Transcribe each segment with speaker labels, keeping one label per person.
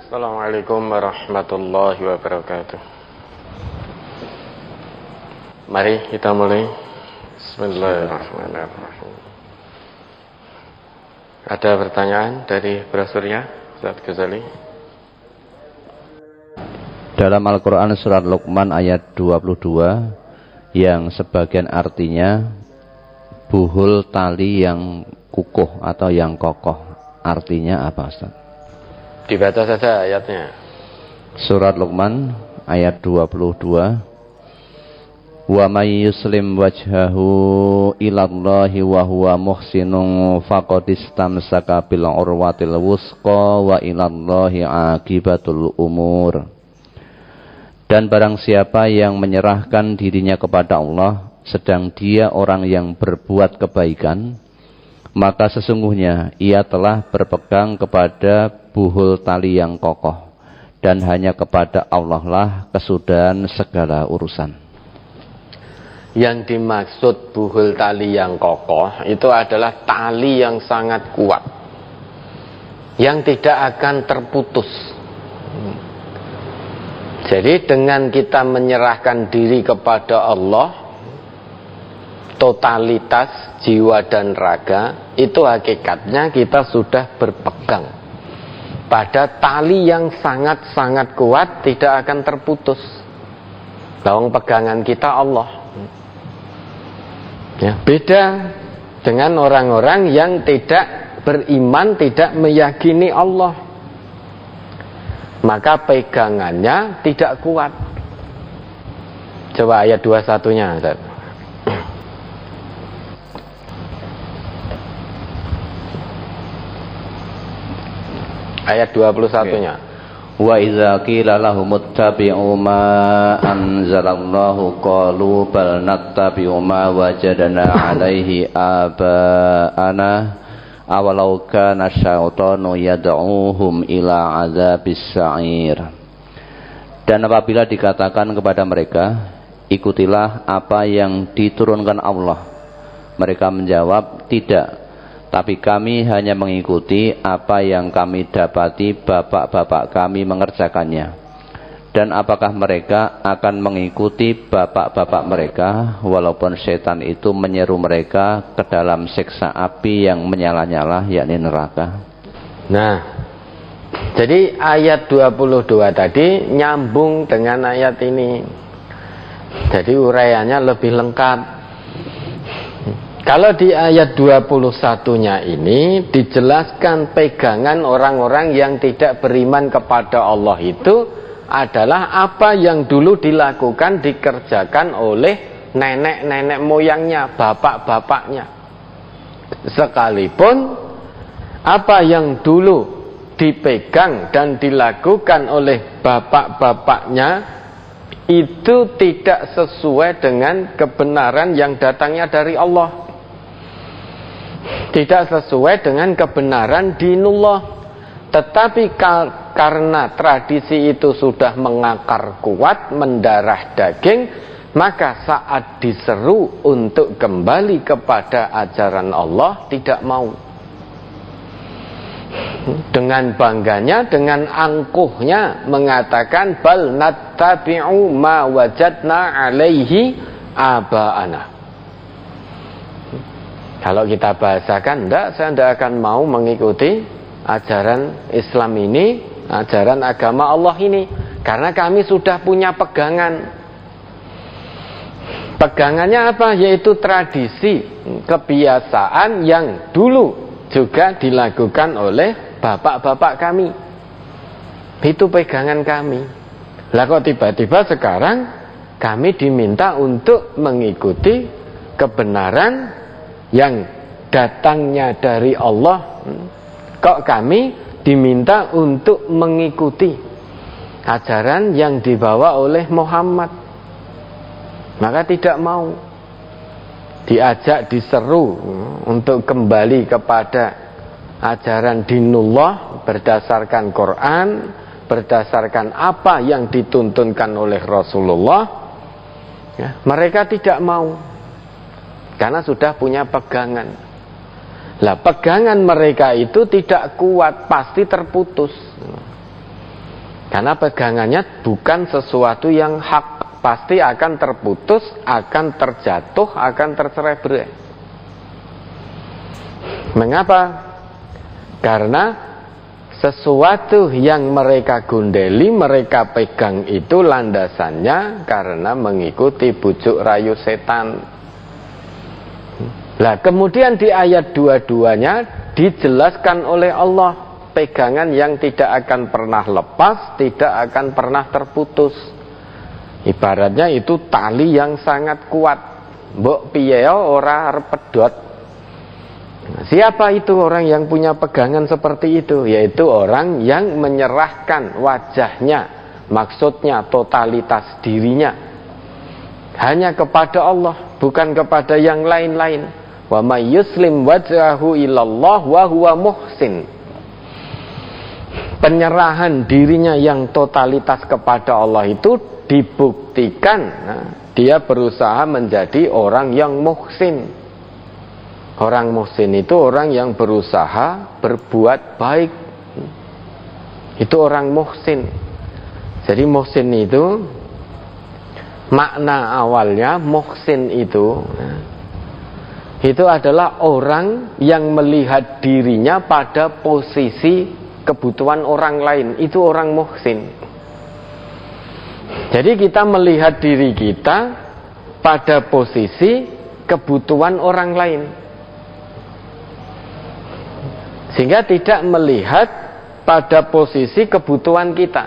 Speaker 1: Assalamualaikum warahmatullahi wabarakatuh. Mari kita mulai. Bismillahirrahmanirrahim. Ada pertanyaan dari brosurnya Ustaz Ghazali?
Speaker 2: Dalam Al-Quran surat Luqman ayat 22 yang sebagian artinya buhul tali yang kukuh atau yang kokoh, artinya apa Ustaz?
Speaker 1: Dibaca saja ayatnya.
Speaker 2: Surat Luqman ayat 22. Wa may yuslim wajhahu ilallahi wa huwa muhsinun faqad istamsaka bil urwatil wusqa wa ilallahi aqibatul umur. Dan barang siapa yang menyerahkan dirinya kepada Allah sedang dia orang yang berbuat kebaikan, maka sesungguhnya ia telah berpegang kepada buhul tali yang kokoh, dan hanya kepada Allah lah kesudahan segala urusan.
Speaker 1: Yang dimaksud buhul tali yang kokoh itu adalah tali yang sangat kuat, yang tidak akan terputus. Jadi dengan kita menyerahkan diri kepada Allah, totalitas jiwa dan raga, itu hakikatnya kita sudah berpegang pada tali yang sangat-sangat kuat, tidak akan terputus. Lawang pegangan kita Allah. Ya, beda dengan orang-orang yang tidak beriman, tidak meyakini Allah. Maka pegangannya tidak kuat. Coba ayat 21-nya, Ustaz. Ayat 21-nya.
Speaker 2: Wa idza qila lahum ittabi'u ma anzalallahu qalu bal nattabi'u ma wajadna 'alaihi aba'ana awalau kana syaitanu yad'uhum ila 'adzabis sa'ir. Dan apabila dikatakan kepada mereka, ikutilah apa yang diturunkan Allah, mereka menjawab, tidak, tapi kami hanya mengikuti apa yang kami dapati bapak-bapak kami mengerjakannya. Dan apakah mereka akan mengikuti bapak-bapak mereka walaupun setan itu menyeru mereka ke dalam siksa api yang menyala-nyala, yakni neraka.
Speaker 1: Nah, jadi ayat 22 tadi nyambung dengan ayat ini. Jadi uraiannya lebih lengkap. Kalau di ayat 21-nya ini dijelaskan pegangan orang-orang yang tidak beriman kepada Allah itu adalah apa yang dulu dilakukan, dikerjakan oleh nenek-nenek moyangnya, bapak-bapaknya. Sekalipun apa yang dulu dipegang dan dilakukan oleh bapak-bapaknya itu tidak sesuai dengan kebenaran yang datangnya dari Allah. Tidak sesuai dengan kebenaran dinullah. Tetapi karena tradisi itu sudah mengakar kuat, mendarah daging, maka saat diseru untuk kembali kepada ajaran Allah, tidak mau. Dengan bangganya, dengan angkuhnya mengatakan bal nattabi'u ma wajadna alaihi aba'ana. Kalau kita bahasakan, saya tidak akan mau mengikuti ajaran Islam ini, ajaran agama Allah ini, karena kami sudah punya pegangan. Pegangannya apa? Yaitu tradisi, kebiasaan yang dulu juga dilakukan oleh bapak-bapak kami. Itu pegangan kami. Lah kok tiba-tiba sekarang kami diminta untuk mengikuti kebenaran yang datangnya dari Allah. Kok kami diminta untuk mengikuti ajaran yang dibawa oleh Muhammad? Maka tidak mau. Diajak, diseru untuk kembali kepada ajaran dinullah berdasarkan Quran, berdasarkan apa yang dituntunkan oleh Rasulullah, ya, mereka tidak mau karena sudah punya pegangan. Lah pegangan mereka itu tidak kuat, pasti terputus. Karena pegangannya bukan sesuatu yang hak, pasti akan terputus, akan terjatuh, akan tercerai-berai. Mengapa? Karena sesuatu yang mereka gundeli, mereka pegang itu landasannya karena mengikuti bujuk rayu setan. Nah, kemudian di ayat 22-nya dijelaskan oleh Allah pegangan yang tidak akan pernah lepas, tidak akan pernah terputus. Ibaratnya itu tali yang sangat kuat. Mbok piye ora arep pedhot. Siapa itu orang yang punya pegangan seperti itu? Yaitu orang yang menyerahkan wajahnya, maksudnya totalitas dirinya hanya kepada Allah, bukan kepada yang lain-lain. Wa may yuslim wajhahu ilallah wa huwa muhsin. Penyerahan dirinya yang totalitas kepada Allah itu dibuktikan, dia berusaha menjadi orang yang muhsin. Orang muhsin itu orang yang berusaha berbuat baik. Itu orang muhsin. Jadi muhsin itu, makna awalnya muhsin itu adalah orang yang melihat dirinya pada posisi kebutuhan orang lain. Itu orang muhsin. Jadi kita melihat diri kita pada posisi kebutuhan orang lain, sehingga tidak melihat pada posisi kebutuhan kita,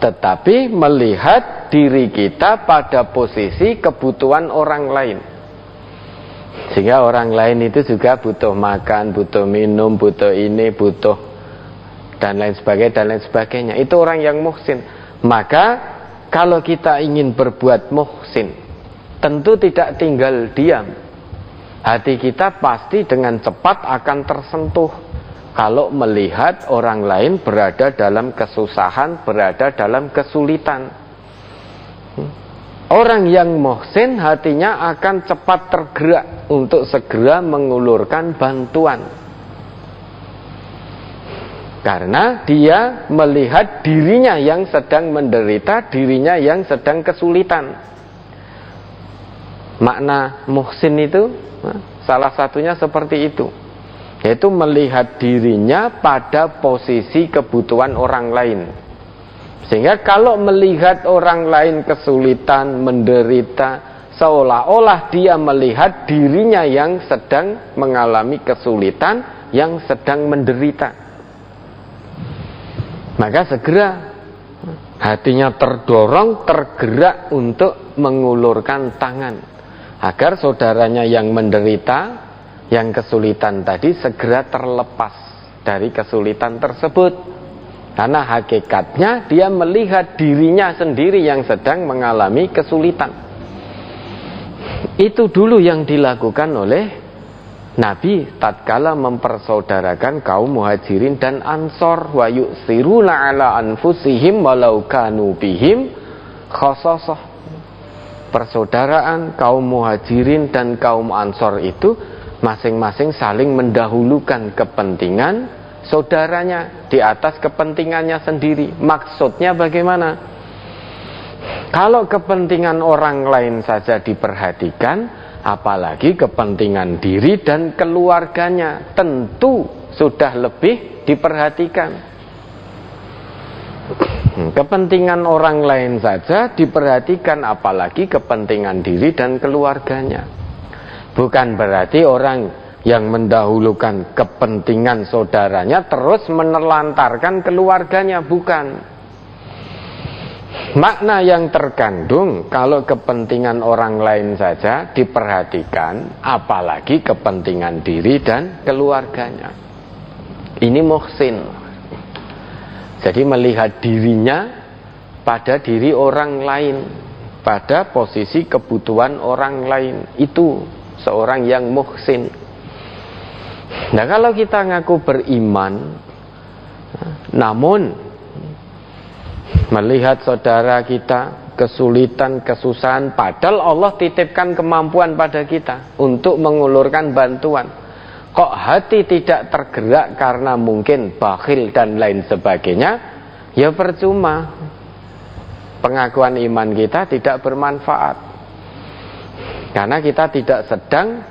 Speaker 1: tetapi melihat diri kita pada posisi kebutuhan orang lain. Sehingga orang lain itu juga butuh makan, butuh minum, butuh ini, butuh dan lain sebagainya. Itu orang yang muhsin. Maka kalau kita ingin berbuat muhsin, tentu tidak tinggal diam. Hati kita pasti dengan cepat akan tersentuh kalau melihat orang lain berada dalam kesusahan, berada dalam kesulitan. Orang yang muhsin hatinya akan cepat tergerak untuk segera mengulurkan bantuan, karena dia melihat dirinya yang sedang menderita, dirinya yang sedang kesulitan. Makna muhsin itu salah satunya seperti itu, yaitu melihat dirinya pada posisi kebutuhan orang lain. Sehingga kalau melihat orang lain kesulitan, menderita, seolah-olah dia melihat dirinya yang sedang mengalami kesulitan, yang sedang menderita. Maka segera hatinya terdorong, tergerak untuk mengulurkan tangan agar saudaranya yang menderita, yang kesulitan tadi segera terlepas dari kesulitan tersebut. Karena hakikatnya dia melihat dirinya sendiri yang sedang mengalami kesulitan. Itu dulu yang dilakukan oleh Nabi tatkala mempersaudarakan kaum Muhajirin dan Ansor. Wa yu'siruna ala anfusihim walau kanu bihim khasasah. Persaudaraan kaum Muhajirin dan kaum Ansor itu masing-masing saling mendahulukan kepentingan saudaranya di atas kepentingannya sendiri. Maksudnya bagaimana? Kalau kepentingan orang lain saja diperhatikan, apalagi kepentingan diri dan keluarganya tentu sudah lebih diperhatikan. Kepentingan orang lain saja diperhatikan, apalagi kepentingan diri dan keluarganya. Bukan berarti orang yang mendahulukan kepentingan saudaranya terus menelantarkan keluarganya, bukan. Makna yang terkandung kalau kepentingan orang lain saja diperhatikan, apalagi kepentingan diri dan keluarganya. Ini muhsin. Jadi melihat dirinya pada diri orang lain, pada posisi kebutuhan orang lain. Itu seorang yang muhsin. Nah, kalau kita ngaku beriman, namun melihat saudara kita kesulitan, kesusahan, padahal Allah titipkan kemampuan pada kita untuk mengulurkan bantuan, kok hati tidak tergerak karena mungkin bakhil dan lain sebagainya, ya percuma. Pengakuan iman kita tidak bermanfaat, karena kita tidak sedang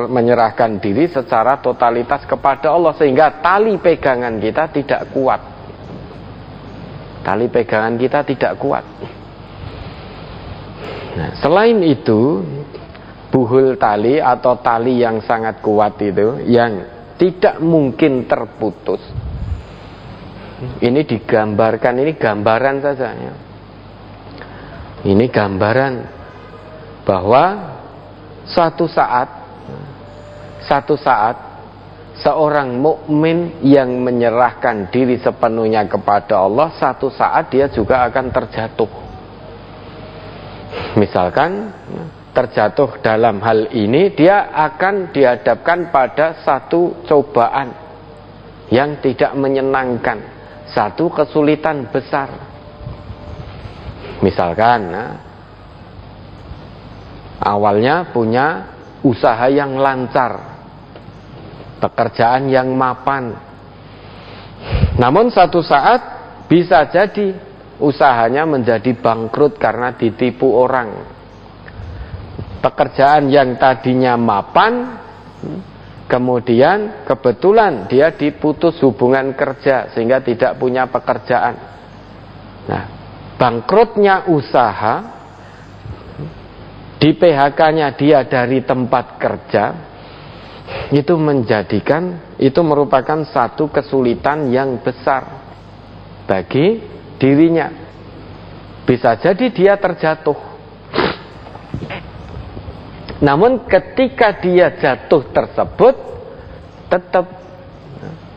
Speaker 1: menyerahkan diri secara totalitas kepada Allah, sehingga tali pegangan kita tidak kuat. Tali pegangan kita tidak kuat. Nah, selain itu, buhul tali atau tali yang sangat kuat itu, yang tidak mungkin terputus. Ini digambarkan, ini gambaran saja ya. Ini gambaran bahwa suatu saat seorang mukmin yang menyerahkan diri sepenuhnya kepada Allah, satu saat dia juga akan terjatuh. Misalkan terjatuh dalam hal ini, dia akan dihadapkan pada satu cobaan yang tidak menyenangkan, satu kesulitan besar. Misalkan awalnya punya usaha yang lancar, pekerjaan yang mapan, namun satu saat bisa jadi usahanya menjadi bangkrut karena ditipu orang. Pekerjaan yang tadinya mapan, kemudian kebetulan dia diputus hubungan kerja sehingga tidak punya pekerjaan. Nah, bangkrutnya usaha, di PHK-nya dia dari tempat kerja, itu merupakan satu kesulitan yang besar bagi dirinya. Bisa jadi dia terjatuh. Namun ketika dia jatuh tersebut, tetap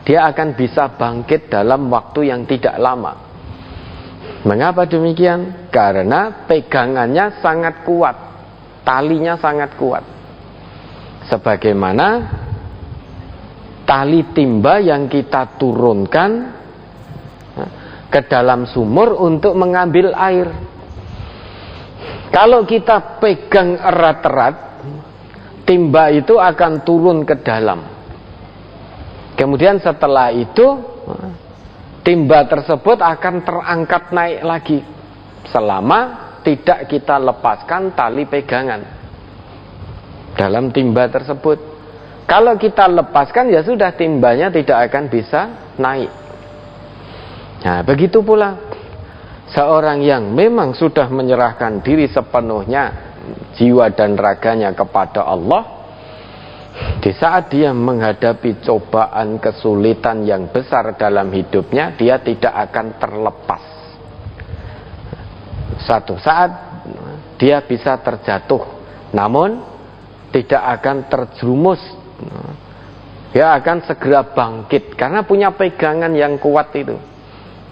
Speaker 1: dia akan bisa bangkit dalam waktu yang tidak lama. Mengapa demikian? Karena pegangannya sangat kuat, talinya sangat kuat. Sebagaimana tali timba yang kita turunkan ke dalam sumur untuk mengambil air. Kalau kita pegang erat-erat, timba itu akan turun ke dalam. Kemudian setelah itu timba tersebut akan terangkat naik lagi selama tidak kita lepaskan tali pegangan dalam timba tersebut. Kalau kita lepaskan, ya sudah, timbanya tidak akan bisa naik. Nah, begitu pula seorang yang memang sudah menyerahkan diri sepenuhnya, jiwa dan raganya kepada Allah, di saat dia menghadapi cobaan, kesulitan yang besar dalam hidupnya, dia tidak akan terlepas. Suatu saat dia bisa terjatuh, namun tidak akan terjerumus. Dia akan segera bangkit karena punya pegangan yang kuat itu,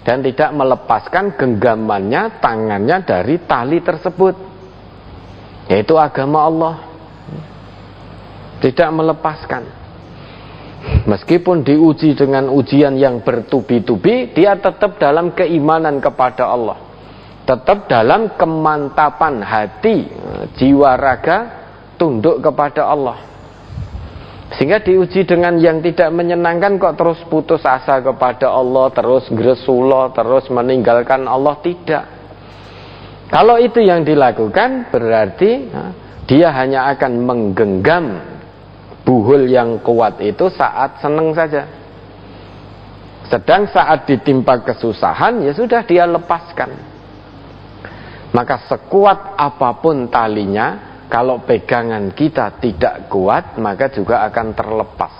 Speaker 1: dan tidak melepaskan genggamannya, tangannya dari tali tersebut, yaitu agama Allah. Tidak melepaskan. Meskipun diuji dengan ujian yang bertubi-tubi, dia tetap dalam keimanan kepada Allah, tetap dalam kemantapan hati, jiwa raga tunduk kepada Allah. Sehingga diuji dengan yang tidak menyenangkan, kok terus putus asa kepada Allah, terus gresulo, terus meninggalkan Allah. Tidak. Kalau itu yang dilakukan, berarti dia hanya akan menggenggam buhul yang kuat itu saat senang saja. Sedang saat ditimpa kesusahan, ya sudah, dia lepaskan. Maka sekuat apapun talinya, kalau pegangan kita tidak kuat, maka juga akan terlepas.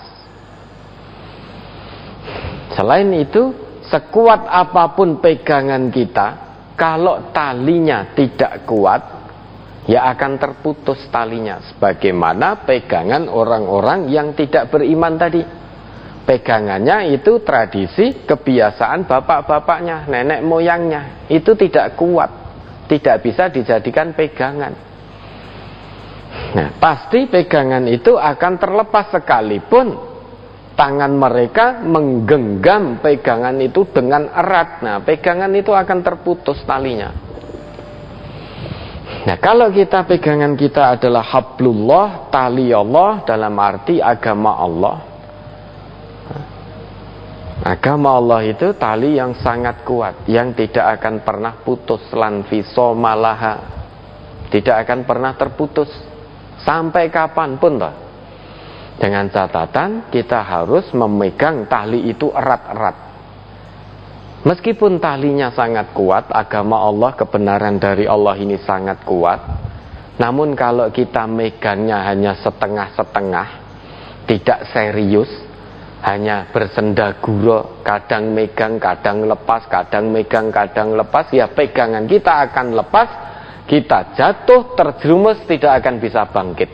Speaker 1: Selain itu, sekuat apapun pegangan kita, kalau talinya tidak kuat, ya akan terputus talinya. Sebagaimana pegangan orang-orang yang tidak beriman tadi. Pegangannya itu tradisi, kebiasaan bapak-bapaknya, nenek moyangnya. Itu tidak kuat, tidak bisa dijadikan pegangan. Nah, pasti pegangan itu akan terlepas sekalipun tangan mereka menggenggam pegangan itu dengan erat. Nah, pegangan itu akan terputus talinya. Nah, kalau kita pegangan kita adalah hablullah, tali Allah, dalam arti agama Allah, Agama Allah itu tali yang sangat kuat, yang tidak akan pernah putus, lan fiso malaha, tidak akan pernah terputus sampai kapanpun toh. Dengan catatan kita harus memegang tali itu erat-erat. Meskipun talinya sangat kuat, agama Allah, kebenaran dari Allah ini sangat kuat, namun kalau kita megangnya hanya setengah-setengah, tidak serius, hanya bersendagura, kadang megang, kadang lepas, kadang megang, kadang lepas, ya pegangan kita akan lepas, kita jatuh, terjerumus, tidak akan bisa bangkit.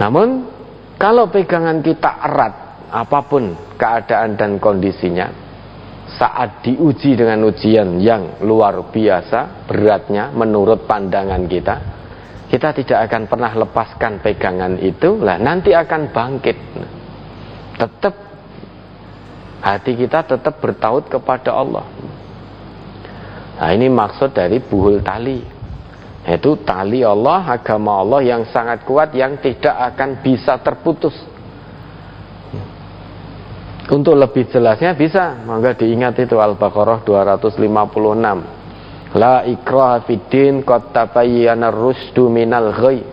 Speaker 1: Namun kalau pegangan kita erat, apapun keadaan dan kondisinya, saat diuji dengan ujian yang luar biasa beratnya menurut pandangan kita, kita tidak akan pernah lepaskan pegangan itu, lah nanti akan bangkit. Tetap hati kita tetap bertaut kepada Allah. Nah, ini maksud dari buhul tali, yaitu tali Allah, agama Allah yang sangat kuat, yang tidak akan bisa terputus. Untuk lebih jelasnya bisa, maka diingat itu Al-Baqarah 256. La ikraha fiddin qad tabayyana ar-rusydu minal ghayy.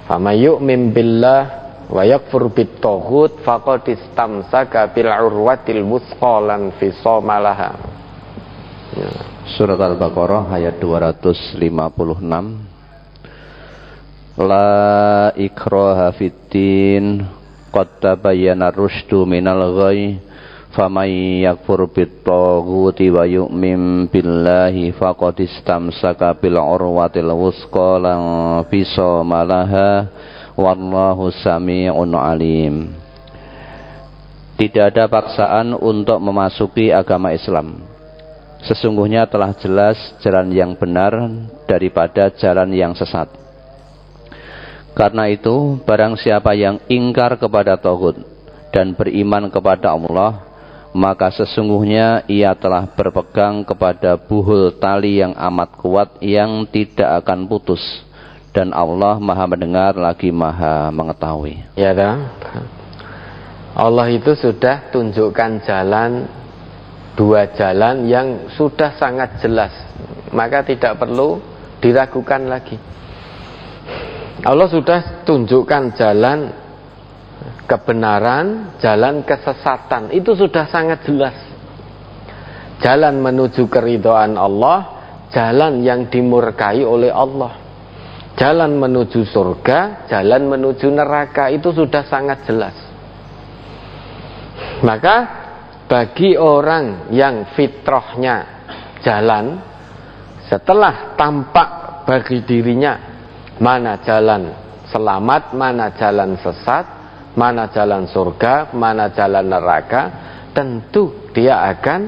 Speaker 1: Faman yu'min billah wa yakfur bit-taghut faqad istamsaka bil urwatil wuthqa lan fisama laha.
Speaker 2: Surat Al-Baqarah ayat 256. La ikraha fiddin qad tabayyana ar-rusydu minal ghayy faman yakfur bit-taghuti wa yu'min billahi faqad istamsaka bil urwatil wuthqa lan fisama laha wallahu sami'un alim. Tidak ada paksaan untuk memasuki agama Islam. Sesungguhnya telah jelas jalan yang benar daripada jalan yang sesat. Karena itu, barang siapa yang ingkar kepada tauhid dan beriman kepada Allah, maka sesungguhnya ia telah berpegang kepada buhul tali yang amat kuat yang tidak akan putus, dan Allah Maha mendengar lagi Maha mengetahui.
Speaker 1: Ya kan? Allah itu sudah tunjukkan jalan, dua jalan yang sudah sangat jelas, maka tidak perlu diragukan lagi. Allah sudah tunjukkan jalan kebenaran, jalan kesesatan, itu sudah sangat jelas. Jalan menuju keridhaan Allah, jalan yang dimurkai oleh Allah, jalan menuju surga, jalan menuju neraka, itu sudah sangat jelas. Maka bagi orang yang fitrahnya jalan, setelah tampak bagi dirinya mana jalan selamat, mana jalan sesat, mana jalan surga, mana jalan neraka, tentu dia akan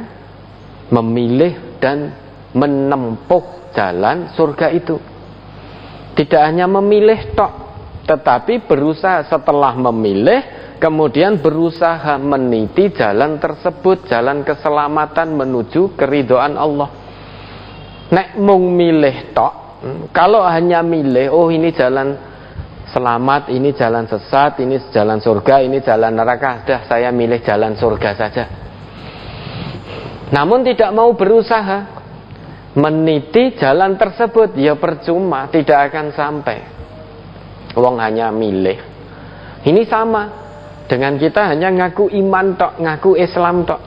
Speaker 1: memilih dan menempuh jalan surga itu. Tidak hanya memilih tok, tetapi berusaha setelah memilih, kemudian berusaha meniti jalan tersebut, jalan keselamatan menuju keridhaan Allah. Nek mung milih tok, kalau hanya milih, oh ini jalan selamat, ini jalan sesat, ini jalan surga, ini jalan neraka, sudah saya milih jalan surga saja. Namun tidak mau berusaha meniti jalan tersebut, ya percuma, tidak akan sampai. Wong hanya milih. Ini sama dengan kita hanya ngaku iman tok, ngaku Islam tok.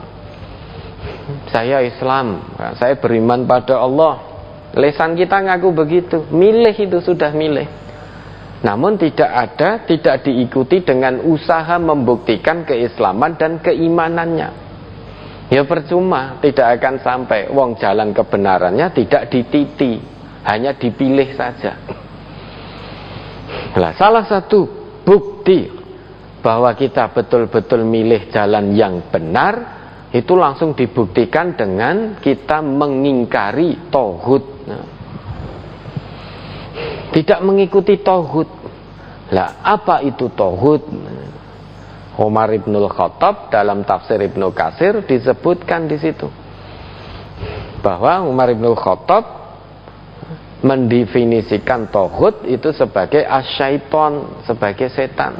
Speaker 1: Saya Islam, saya beriman pada Allah. Lesan kita ngaku begitu, milih itu sudah milih. Namun tidak diikuti dengan usaha membuktikan keislaman dan keimanannya. Ya percuma, tidak akan sampai. Wong jalan kebenarannya tidak dititi, hanya dipilih saja. Nah, salah satu bukti bahwa kita betul-betul milih jalan yang benar, itu langsung dibuktikan dengan kita mengingkari tauhid. Tidak mengikuti tauhid. Lah, apa itu tauhid? Umar Ibnul Khattab dalam tafsir Ibnu Katsir disebutkan di situ bahwa Umar Ibnul Khattab mendefinisikan tauhid itu sebagai asyaiton, sebagai setan.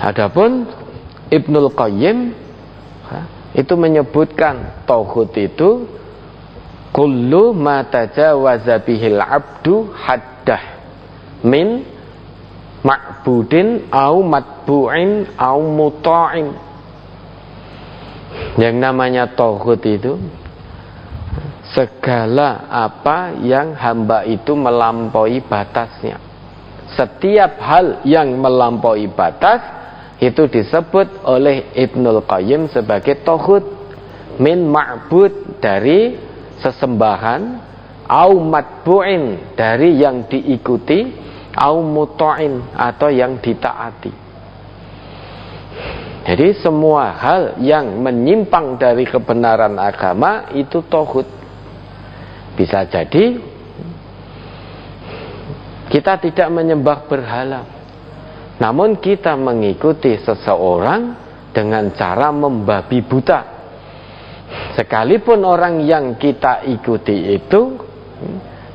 Speaker 1: Adapun Ibnul Qayyim itu menyebutkan tauhid itu kullu ma tajawaza bihil abdu haddah min ma'budin au matbu'in au muta'in. Yang namanya tauhid itu segala apa yang hamba itu melampaui batasnya. Setiap hal yang melampaui batas itu disebut oleh Ibnul Qayyim sebagai tauhid. Min ma'bud, dari sesembahan, au matbu'in, dari yang diikuti, au muta'in, atau yang ditaati. Jadi semua hal yang menyimpang dari kebenaran agama itu tauhid. Bisa jadi kita tidak menyembah berhala, namun kita mengikuti seseorang dengan cara membabi buta. Sekalipun orang yang kita ikuti itu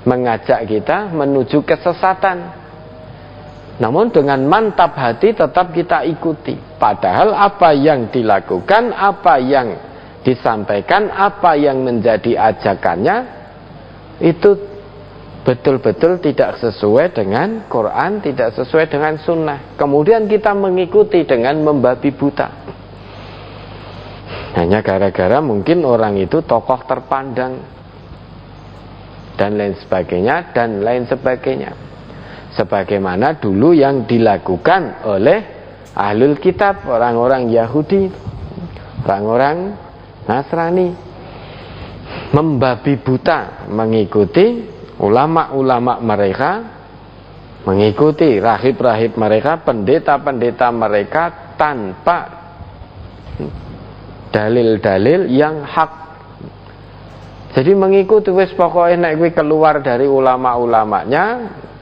Speaker 1: mengajak kita menuju kesesatan, namun dengan mantap hati tetap kita ikuti. Padahal apa yang dilakukan, apa yang disampaikan, apa yang menjadi ajakannya itu betul-betul tidak sesuai dengan Quran, tidak sesuai dengan sunnah. Kemudian kita mengikuti dengan membabi buta, hanya gara-gara mungkin orang itu tokoh terpandang dan lain sebagainya, dan lain sebagainya. Sebagaimana dulu yang dilakukan oleh ahlul kitab, orang-orang Yahudi, orang-orang Nasrani, membabi buta, mengikuti ulama-ulama mereka, mengikuti rahib-rahib mereka, pendeta-pendeta mereka tanpa dalil-dalil yang hak. Jadi mengikuti wis pokoknya nek kuwi keluar dari ulama-ulamanya,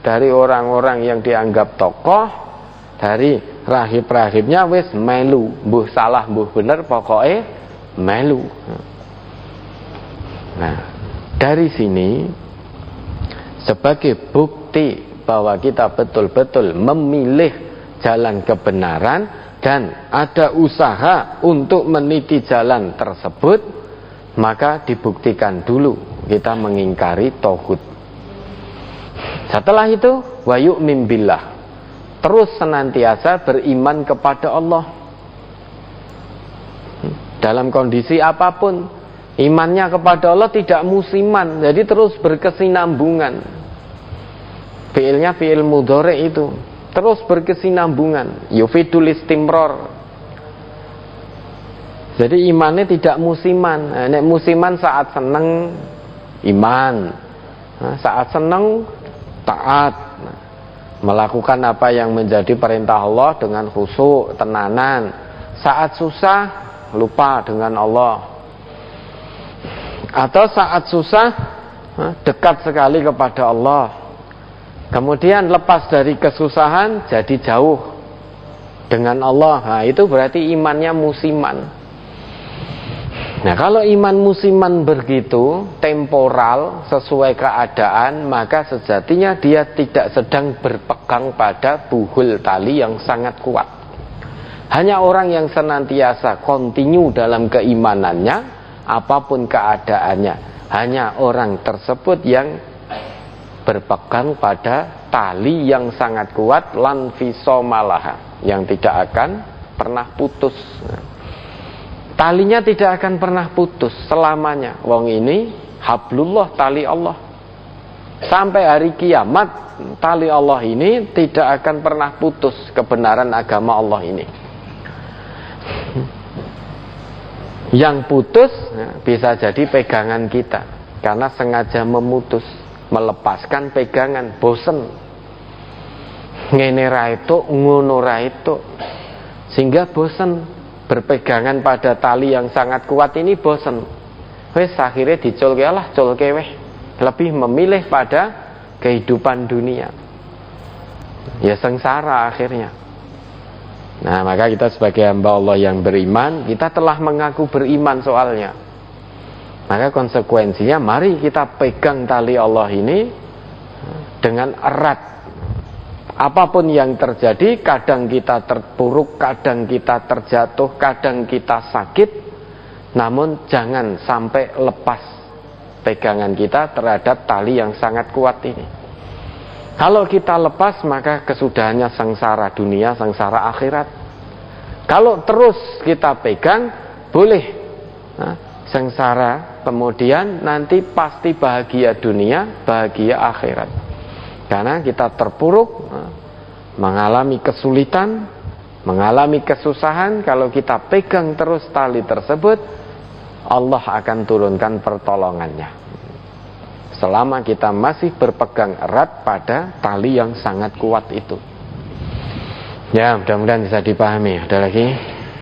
Speaker 1: dari orang-orang yang dianggap tokoh, dari rahib-rahibnya, wis melu, mbuh salah mbuh bener, pokoknya melu. Nah, dari sini sebagai bukti bahwa kita betul-betul memilih jalan kebenaran dan ada usaha untuk meniti jalan tersebut, maka dibuktikan dulu kita mengingkari tauhid. Setelah itu wa yu'min billah, terus senantiasa beriman kepada Allah dalam kondisi apapun. Imannya kepada Allah tidak musiman, jadi terus berkesinambungan. Fi'ilnya fi'il mudhari itu terus berkesinambungan, yufidul istimror. Jadi imannya tidak musiman. Nek musiman saat seneng iman, saat seneng taat, melakukan apa yang menjadi perintah Allah dengan khusyuk, tenanan. Saat susah lupa dengan Allah, atau saat susah dekat sekali kepada Allah, kemudian lepas dari kesusahan jadi jauh dengan Allah. Nah, itu berarti imannya musiman. Nah, kalau iman musiman begitu, temporal, sesuai keadaan, maka sejatinya dia tidak sedang berpegang pada buhul tali yang sangat kuat. Hanya orang yang senantiasa kontinu dalam keimanannya, apapun keadaannya, hanya orang tersebut yang berpegang pada tali yang sangat kuat, lan fisomalaha, yang tidak akan pernah putus. Talinya tidak akan pernah putus selamanya. Wong ini hablullah, tali Allah. Sampai hari kiamat, tali Allah ini tidak akan pernah putus, kebenaran agama Allah ini. Yang putus bisa jadi pegangan kita, karena sengaja memutus, melepaskan pegangan, bosen ngene ra itu, ngono ra itu, sehingga bosen berpegangan pada tali yang sangat kuat ini, bosen. Wes akhirnya diculke lah, culke weh, lebih memilih pada kehidupan dunia, ya sengsara akhirnya. Nah, maka kita sebagai hamba Allah yang beriman, kita telah mengaku beriman soalnya. Maka konsekuensinya mari kita pegang tali Allah ini dengan erat. apapun yang terjadi, kadang kita terpuruk, kadang kita terjatuh, kadang kita sakit, namun jangan sampai lepas pegangan kita terhadap tali yang sangat kuat ini. Kalau kita lepas, maka kesudahannya sengsara dunia, sengsara akhirat. Kalau terus kita pegang, boleh sengsara, kemudian nanti pasti bahagia dunia, bahagia akhirat. Karena kita terpuruk, mengalami kesulitan, mengalami kesusahan. Kalau kita pegang terus tali tersebut, Allah akan turunkan pertolongannya. Selama kita masih berpegang erat pada tali yang sangat kuat itu. Ya, mudah-mudahan bisa dipahami. Ada lagi?